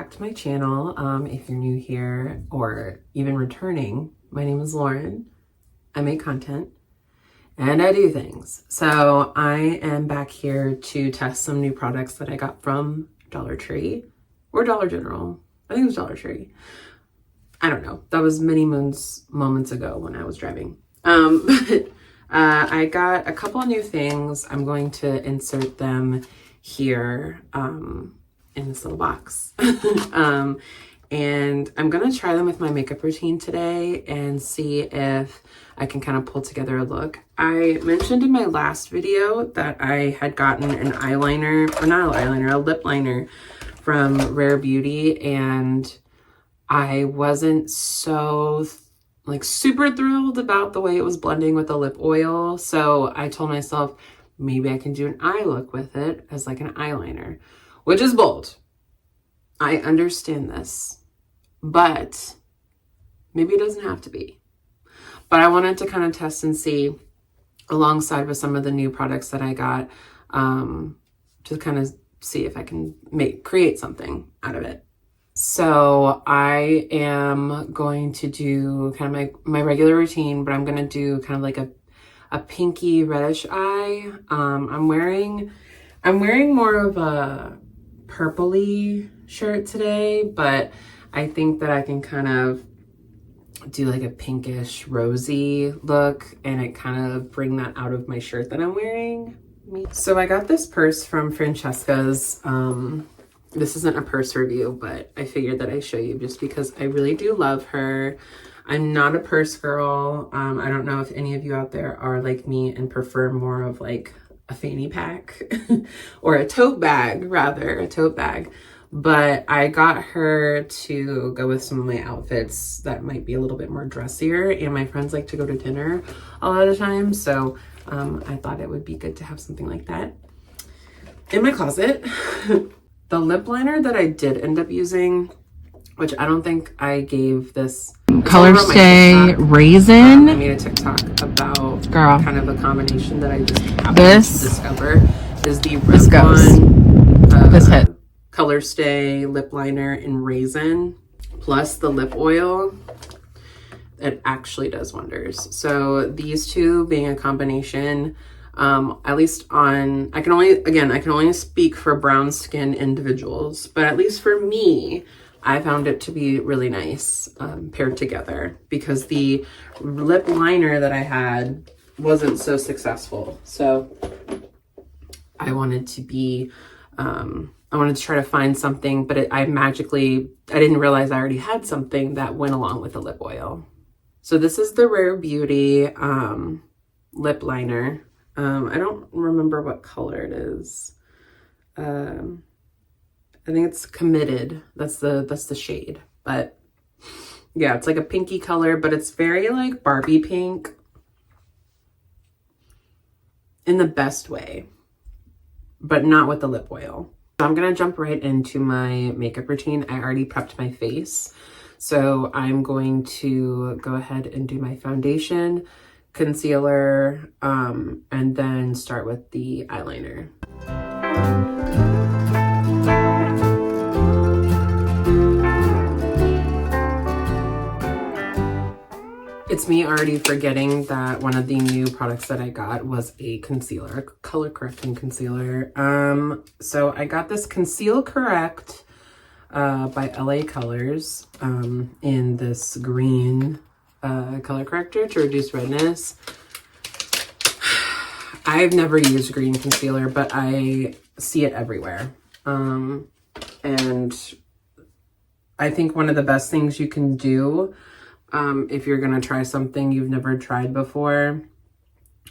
back to my channel. If you're new here or even returning, my name is Lauren. I make content and I do things. So I am back here to test some new products that I got from Dollar Tree or Dollar General. I think it was Dollar Tree. I don't know. That was many moments ago when I was driving. I got a couple of new things. I'm going to insert them here in this little box. And I'm going to try them with my makeup routine today and see if I can kind of pull together a look. I mentioned in my last video that I had gotten an eyeliner, or not an eyeliner, a lip liner from Rare Beauty, and I wasn't so super thrilled about the way it was blending with the lip oil. So I told myself maybe I can do an eye look with it as like an eyeliner, which is bold. I understand this, but maybe it doesn't have to be. But I wanted to kind of test and see alongside with some of the new products that I got, to kind of see if I can create something out of it. So I am going to do kind of my regular routine, but I'm going to do kind of like a pinky reddish eye. I'm wearing more of a purpley shirt today, but I think that I can kind of do like a pinkish rosy look and it kind of bring that out of my shirt that I'm wearing. So I got this purse from Francesca's. This isn't a purse review, but I figured that I show you just because I really do love her. I'm not a purse girl. I don't know if any of you out there are like me and prefer more of like a fanny pack or a tote bag, rather, a tote bag. But I got her to go with some of my outfits that might be a little bit more dressier, and my friends like to go to dinner a lot of times, so I thought it would be good to have something like that in my closet. The lip liner that I did end up using, which I don't think I gave this Color Stay Raisin. I made a TikTok about kind of a combination that I just happened to discover is the Red Color Stay lip liner in Raisin plus the lip oil. It actually does wonders. So these two being a combination, at least on, I can only speak for brown skin individuals, but at least for me, I found it to be really nice paired together because the lip liner that I had wasn't so successful. So I wanted to try to find something, but I didn't realize I already had something that went along with the lip oil. So this is the Rare Beauty lip liner. I don't remember what color it is. I think it's Committed. That's the shade. But yeah, it's like a pinky color, but it's very like Barbie pink in the best way, but not with the lip oil. So I'm gonna jump right into my makeup routine. I already prepped my face. So I'm going to go ahead and do my foundation, concealer, and then start with the eyeliner. It's me already forgetting that one of the new products that I got was a concealer, a color correcting concealer. So I got this Conceal Correct by LA Colors in this green color corrector to reduce redness. I've never used green concealer, but I see it everywhere. And I think one of the best things you can do if you're gonna try something you've never tried before,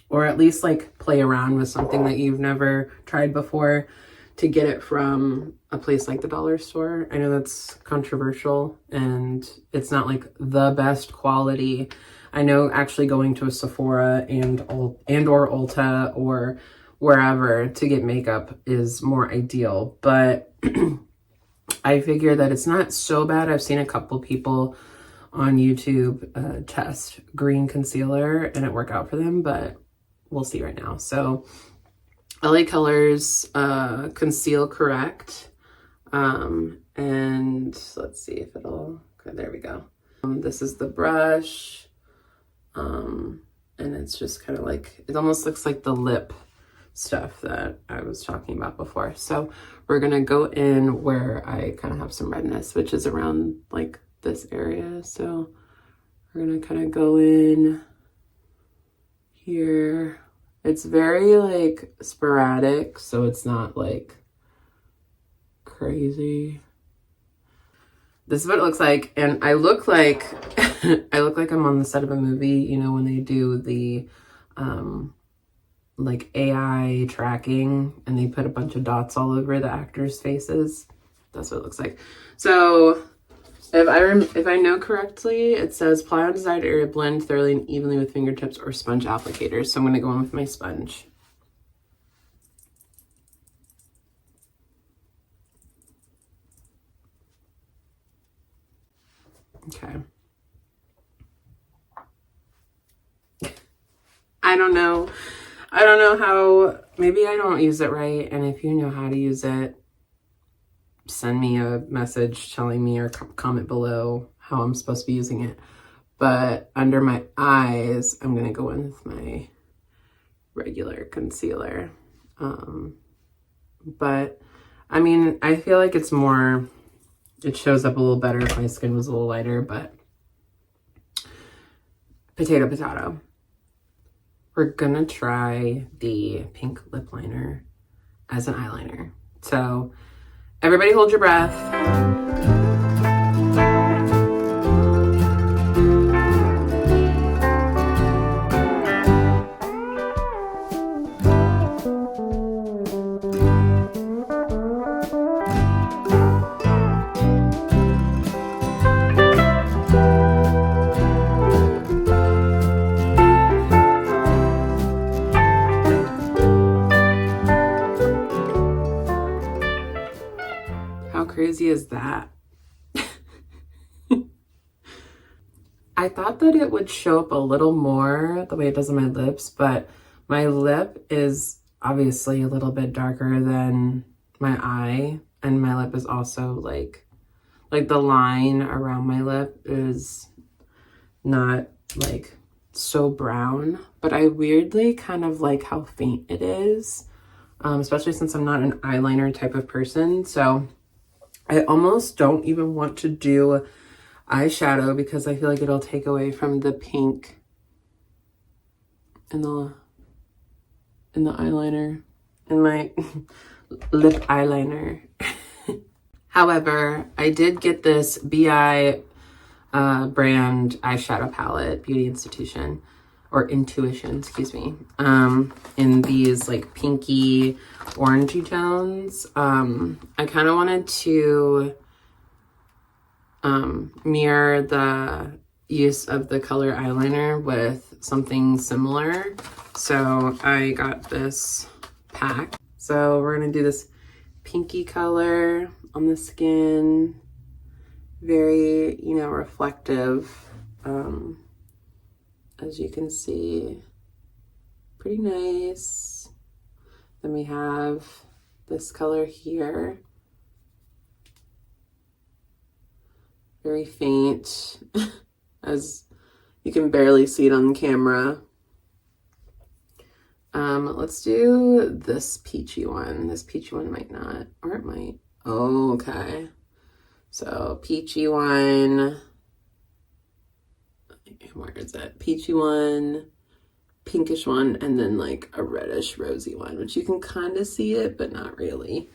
or at least like play around with something that you've never tried before, to get it from a place like the dollar store. I know that's controversial and it's not like the best quality. I know actually going to a Sephora and or Ulta or wherever to get makeup is more ideal, but I figure that it's not so bad. I've seen a couple people on YouTube test green concealer and it worked out for them, but we'll see right now. So LA Colors Conceal Correct And let's see if it'll, okay, there we go. This is the brush. And it's just kind of like, it almost looks like the lip stuff that I was talking about before. So we're gonna go in where I kind of have some redness, which is around like this area. So we're gonna kind of go in here. It's very like sporadic, so it's not like crazy. This is what it looks like, and I look like I look like I'm on the set of a movie, you know, when they do the like AI tracking and they put a bunch of dots all over the actors' faces. That's what it looks like. So if I know correctly, it says apply on desired area, blend thoroughly and evenly with fingertips or sponge applicators. So I'm going to go in with my sponge. Okay. I don't know how, maybe I don't use it right. And if you know how to use it, send me a message telling me or comment below how I'm supposed to be using it. But under my eyes, I'm going to go in with my regular concealer. But I mean, I feel like it's more, it shows up a little better if my skin was a little lighter, but potato. We're gonna try the pink lip liner as an eyeliner. So everybody hold your breath. How crazy is that? I thought that it would show up a little more the way it does on my lips, but my lip is obviously a little bit darker than my eye, and my lip is also like the line around my lip is not like so brown, but I weirdly kind of like how faint it is, especially since I'm not an eyeliner type of person. So I almost don't even want to do eyeshadow because I feel like it'll take away from the pink in the eyeliner, in my lip eyeliner. However, I did get this BI brand eyeshadow palette, Beauty Institution, or Intuition, excuse me, in these like pinky orangey tones. I kind of wanted to mirror the use of the color eyeliner with something similar. So I got this pack. So we're gonna do this pinky color on the skin, very, you know, reflective, as you can see, pretty nice. Then we have this color here, very faint, as you can barely see it on camera. Let's do this peachy one. This peachy one might not, or it might. Oh, okay. So peachy one, where is it? Peachy one, pinkish one, and then like a reddish rosy one, which you can kind of see it, but not really.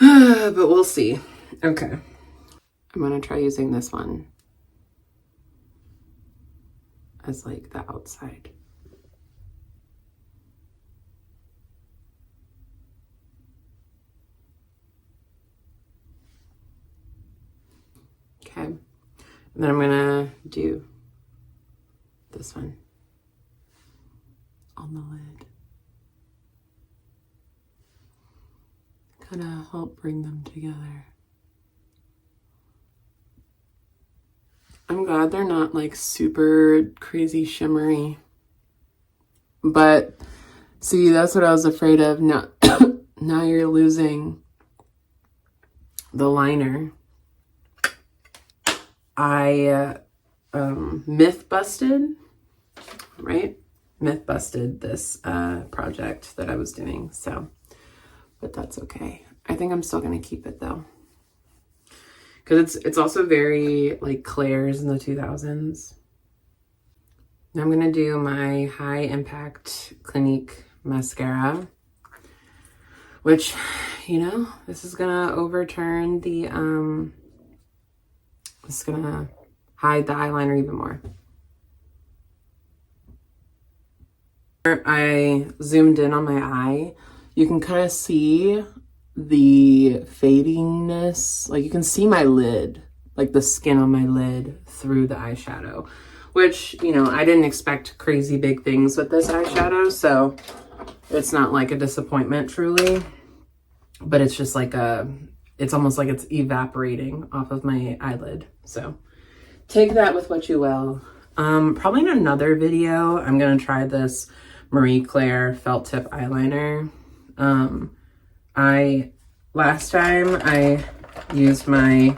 But we'll see. Okay. I'm gonna try using this one as like the outside. Okay, and then I'm gonna do this one on the lid. Kind of help bring them together. I'm glad they're not like super crazy shimmery. But see, that's what I was afraid of. Now, now you're losing the liner, I myth busted, right? Myth busted this project that I was doing, so, but that's okay. I think I'm still gonna keep it though, because it's also very like Claire's in the 2000s. Now I'm gonna do my High Impact Clinique mascara, which, you know, this is gonna overturn the it's gonna hide the eyeliner even more. I zoomed in on my eye. You can kind of see the fadingness. Like you can see my lid, like the skin on my lid through the eyeshadow, which, you know, I didn't expect crazy big things with this eyeshadow, so it's not like a disappointment truly, but it's just like it's almost like it's evaporating off of my eyelid. So take that with what you will. Probably in another video, I'm gonna try this Marie Claire felt tip eyeliner. Last time I used my,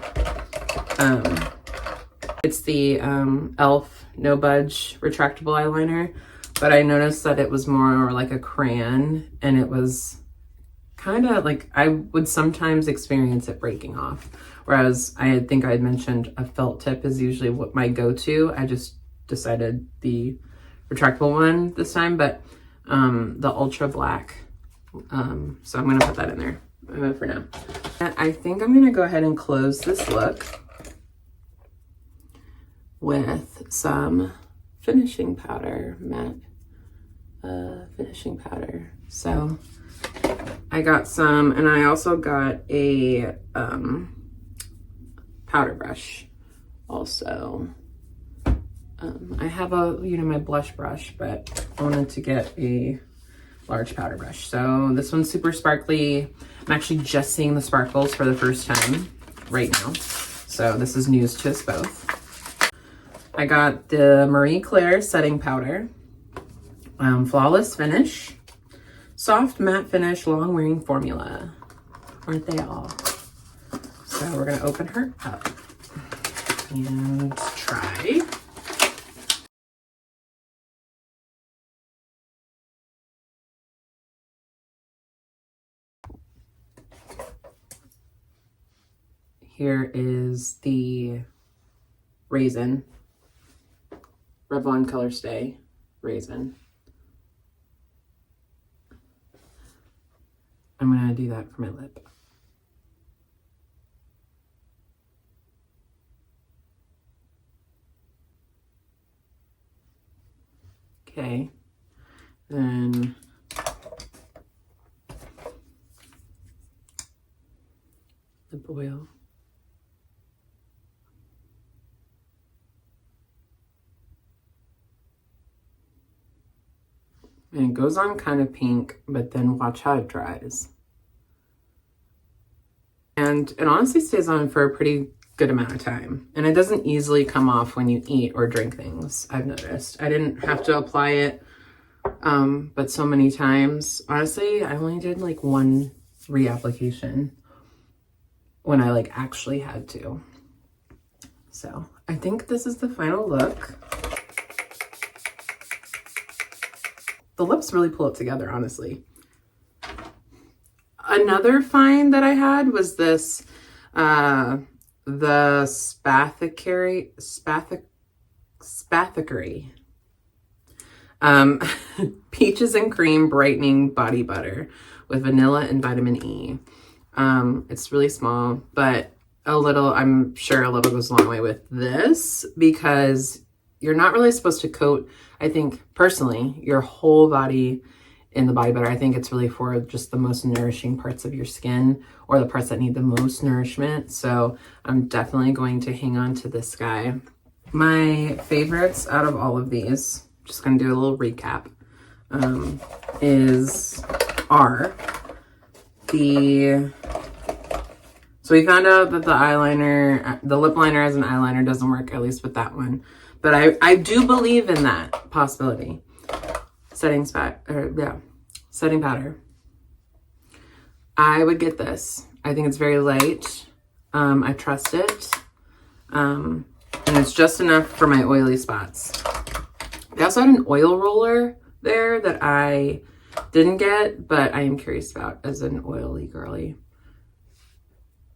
it's the e.l.f. No Budge retractable eyeliner, but I noticed that it was more like a crayon, and it was kind of like, I would sometimes experience it breaking off. Whereas I think I had mentioned a felt tip is usually what my go-to. I just decided the retractable one this time, but the ultra black. So I'm gonna put that in there for now. I think I'm gonna go ahead and close this look with some finishing powder, matte finishing powder. So I got some, and I also got a powder brush also. I have a, you know, my blush brush, but I wanted to get a large powder brush. So this one's super sparkly. I'm actually just seeing the sparkles for the first time right now. So this is news to us both. I got the Marie Claire setting powder, flawless finish, soft matte finish, long wearing formula. Aren't they all? So we're gonna open her up and try. Here is the Raisin, Revlon Color Stay Raisin. I'm gonna do that for my lip. Okay, then lip oil. And it goes on kind of pink, but then watch how it dries. And it honestly stays on for a pretty good amount of time. And it doesn't easily come off when you eat or drink things, I've noticed. I didn't have to apply it, but so many times. Honestly, I only did like one reapplication when I like actually had to. So I think this is the final look. The lips really pull it together, honestly. Another find that I had was this, the Spathicary Peaches and Cream Brightening Body Butter with vanilla and vitamin E. It's really small, but I'm sure a little goes a long way with this, because you're not really supposed to coat, I think, personally, your whole body in the body butter. I think it's really for just the most nourishing parts of your skin, or the parts that need the most nourishment. So I'm definitely going to hang on to this guy. My favorites out of all of these, just gonna do a little recap, are the, so we found out that the eyeliner, the lip liner as an eyeliner doesn't work, at least with that one. But I do believe in that possibility. Setting powder. I would get this. I think it's very light. I trust it. And it's just enough for my oily spots. They also had an oil roller there that I didn't get, but I am curious about as an oily girly.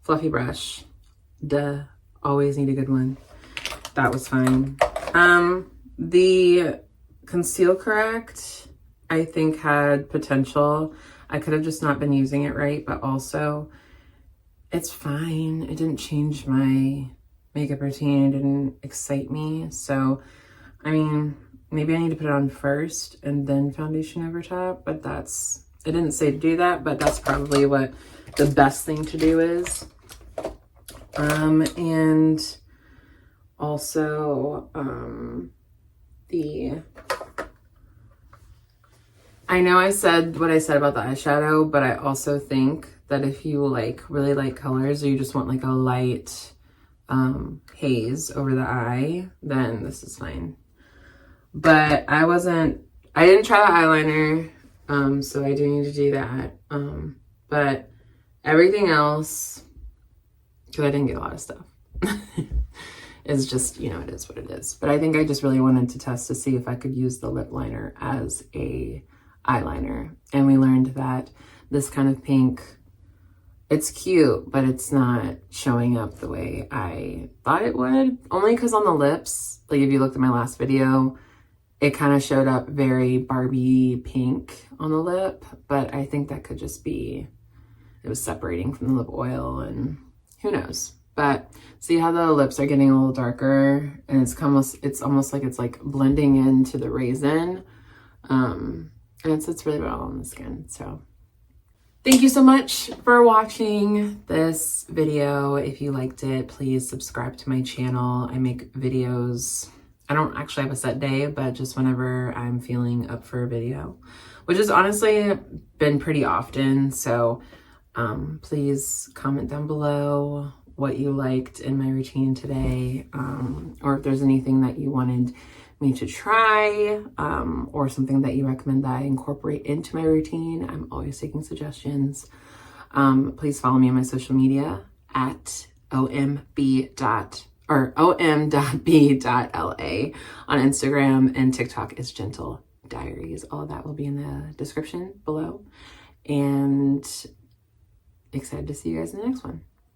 Fluffy brush. Duh. Always need a good one. That was fine. The Conceal Correct, I think, had potential. I could have just not been using it right, but also it's fine. It didn't change my makeup routine. It didn't excite me. So, I mean, maybe I need to put it on first and then foundation over top, but it didn't say to do that, but that's probably what the best thing to do is. And also, I know I said what I said about the eyeshadow, but I also think that if you like really light colors or you just want like a light haze over the eye, then this is fine. But I didn't try the eyeliner, so I do need to do that. But everything else, because I didn't get a lot of stuff, it's just, you know, it is what it is. But I think I just really wanted to test to see if I could use the lip liner as a eyeliner. And we learned that this kind of pink, it's cute, but it's not showing up the way I thought it would. Only because on the lips, like if you looked at my last video, it kind of showed up very Barbie pink on the lip. But I think that could just be, it was separating from the lip oil and who knows. But see how the lips are getting a little darker and it's almost like it's like blending into the raisin. And it sits really well on the skin. So thank you so much for watching this video. If you liked it, please subscribe to my channel. I make videos. I don't actually have a set day, but just whenever I'm feeling up for a video, which has honestly been pretty often. So please comment down below what you liked in my routine today, or if there's anything that you wanted me to try, or something that you recommend that I incorporate into my routine. I'm always taking suggestions. Please follow me on my social media at om.b.la on Instagram, and TikTok is Gentle Diaries. All of that will be in the description below. And excited to see you guys in the next one.